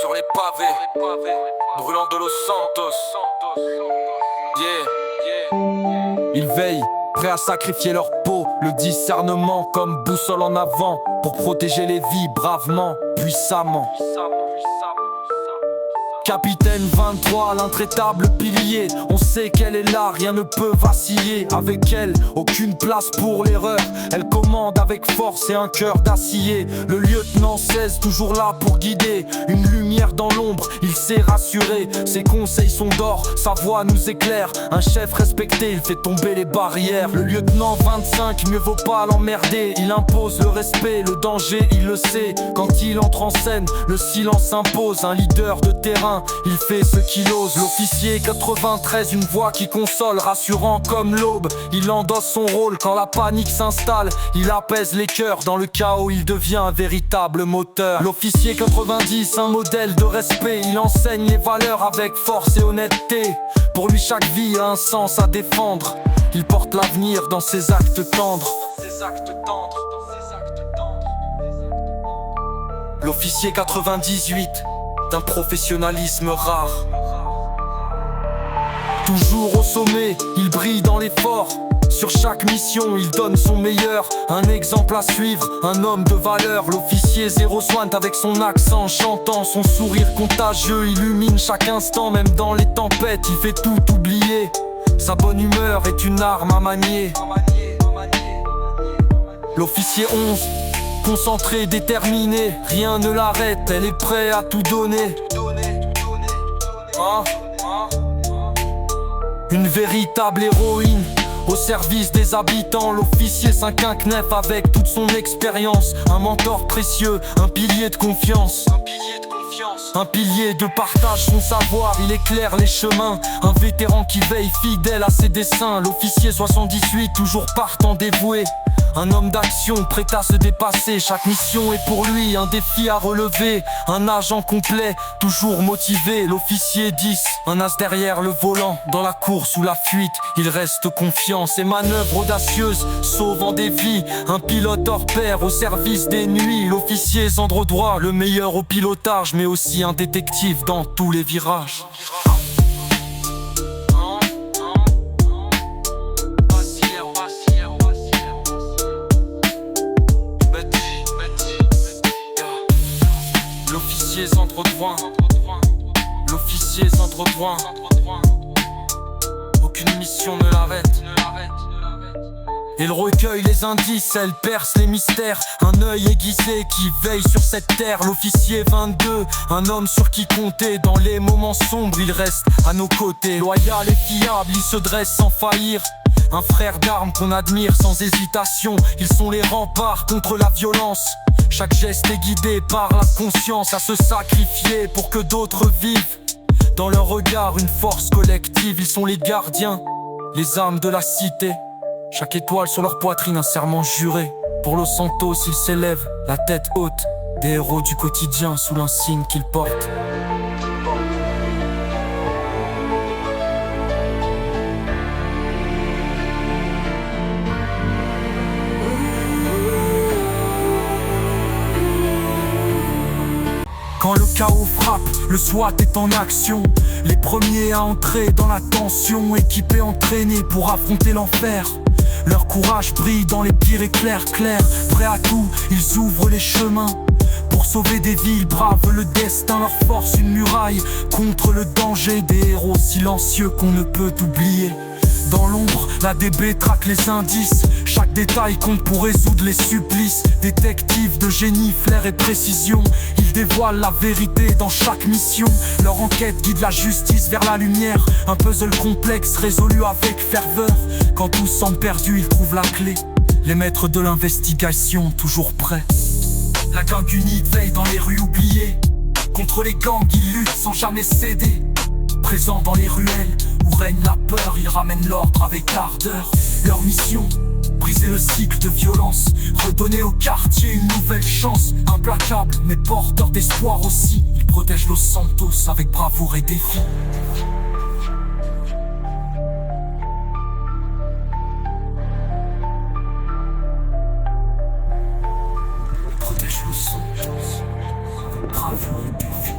sur les pavés, brûlant de Los Santos. Yeah. Ils veillent, prêts à sacrifier leur peau, le discernement comme boussole en avant, pour protéger les vies bravement, puissamment. Capitaine 23, l'intraitable pilier. On sait qu'elle est là, rien ne peut vaciller. Avec elle, aucune place pour l'erreur. Elle commande avec force et un cœur d'acier. Le lieutenant 16, toujours là pour guider. Une lumière dans l'ombre, il sait rassurer. Ses conseils sont d'or, sa voix nous éclaire. Un chef respecté, il fait tomber les barrières. Le lieutenant 25, mieux vaut pas l'emmerder. Il impose le respect, le danger, il le sait. Quand il entre en scène, le silence impose. Un leader de terrain, il fait ce qu'il ose. L'officier 93, une voix qui console, rassurant comme l'aube. Il endosse son rôle quand la panique s'installe. Il apaise les cœurs, dans le chaos il devient un véritable moteur. L'officier 90, un modèle de respect. Il enseigne les valeurs avec force et honnêteté. Pour lui chaque vie a un sens à défendre. Il porte l'avenir dans ses actes tendres. L'officier 98, d'un professionnalisme rare. Toujours au sommet, il brille dans l'effort. Sur chaque mission, il donne son meilleur. Un exemple à suivre, un homme de valeur. L'officier 060 avec son accent chantant. Son sourire contagieux illumine chaque instant. Même dans les tempêtes, il fait tout oublier. Sa bonne humeur est une arme à manier. L'officier 11, concentré, déterminé, rien ne l'arrête, elle est prête à tout donner. Une véritable héroïne, au service des habitants. L'officier 519 avec toute son expérience. Un mentor précieux, un pilier de confiance. Un pilier de partage, son savoir, il éclaire les chemins. Un vétéran qui veille fidèle à ses desseins. L'officier 78, toujours partant dévoué. Un homme d'action prêt à se dépasser. Chaque mission est pour lui un défi à relever. Un agent complet, toujours motivé. L'officier 10, un as derrière le volant. Dans la course ou la fuite, il reste confiant. Ses manœuvres audacieuses, sauvant des vies. Un pilote hors pair au service des nuits. L'officier Sandro droit, le meilleur au pilotage, mais aussi un détective dans tous les virages. L'officier Sandro droit, l'officier Sandro droit. Aucune mission ne l'arrête. Il recueille les indices, elle perce les mystères. Un œil aiguisé qui veille sur cette terre. L'officier 22, un homme sur qui compter. Dans les moments sombres, il reste à nos côtés. Loyal et fiable, il se dresse sans faillir. Un frère d'armes qu'on admire sans hésitation. Ils sont les remparts contre la violence. Chaque geste est guidé par la conscience à se sacrifier pour que d'autres vivent. Dans leur regard, une force collective. Ils sont les gardiens, les âmes de la cité. Chaque étoile sur leur poitrine, un serment juré. Pour Los Santos, ils s'élèvent, la tête haute. Des héros du quotidien sous l'insigne qu'ils portent. Quand le chaos frappe, le SWAT est en action. Les premiers à entrer dans la tension, équipés, entraînés pour affronter l'enfer. Leur courage brille dans les pires éclairs clairs. Prêts à tout, ils ouvrent les chemins. Pour sauver des vies, ils bravent le destin. Leur force, une muraille contre le danger. Des héros silencieux qu'on ne peut oublier. Dans l'ombre, la DB traque les indices. Chaque détail compte pour résoudre les supplices. Détectives de génie, flair et précision, ils dévoilent la vérité dans chaque mission. Leur enquête guide la justice vers la lumière. Un puzzle complexe résolu avec ferveur. Quand tout semble perdu, ils trouvent la clé. Les maîtres de l'investigation, toujours prêts. La gang unique veille dans les rues oubliées. Contre les gangs, ils luttent sans jamais céder. Présents dans les ruelles où règne la peur, ils ramènent l'ordre avec ardeur. Leur mission, briser le cycle de violence, redonner au quartier une nouvelle chance. Implacables mais porteurs d'espoir aussi, ils protègent Los Santos avec bravoure et défi. Ils protègent Los Santos avec bravoure et défi.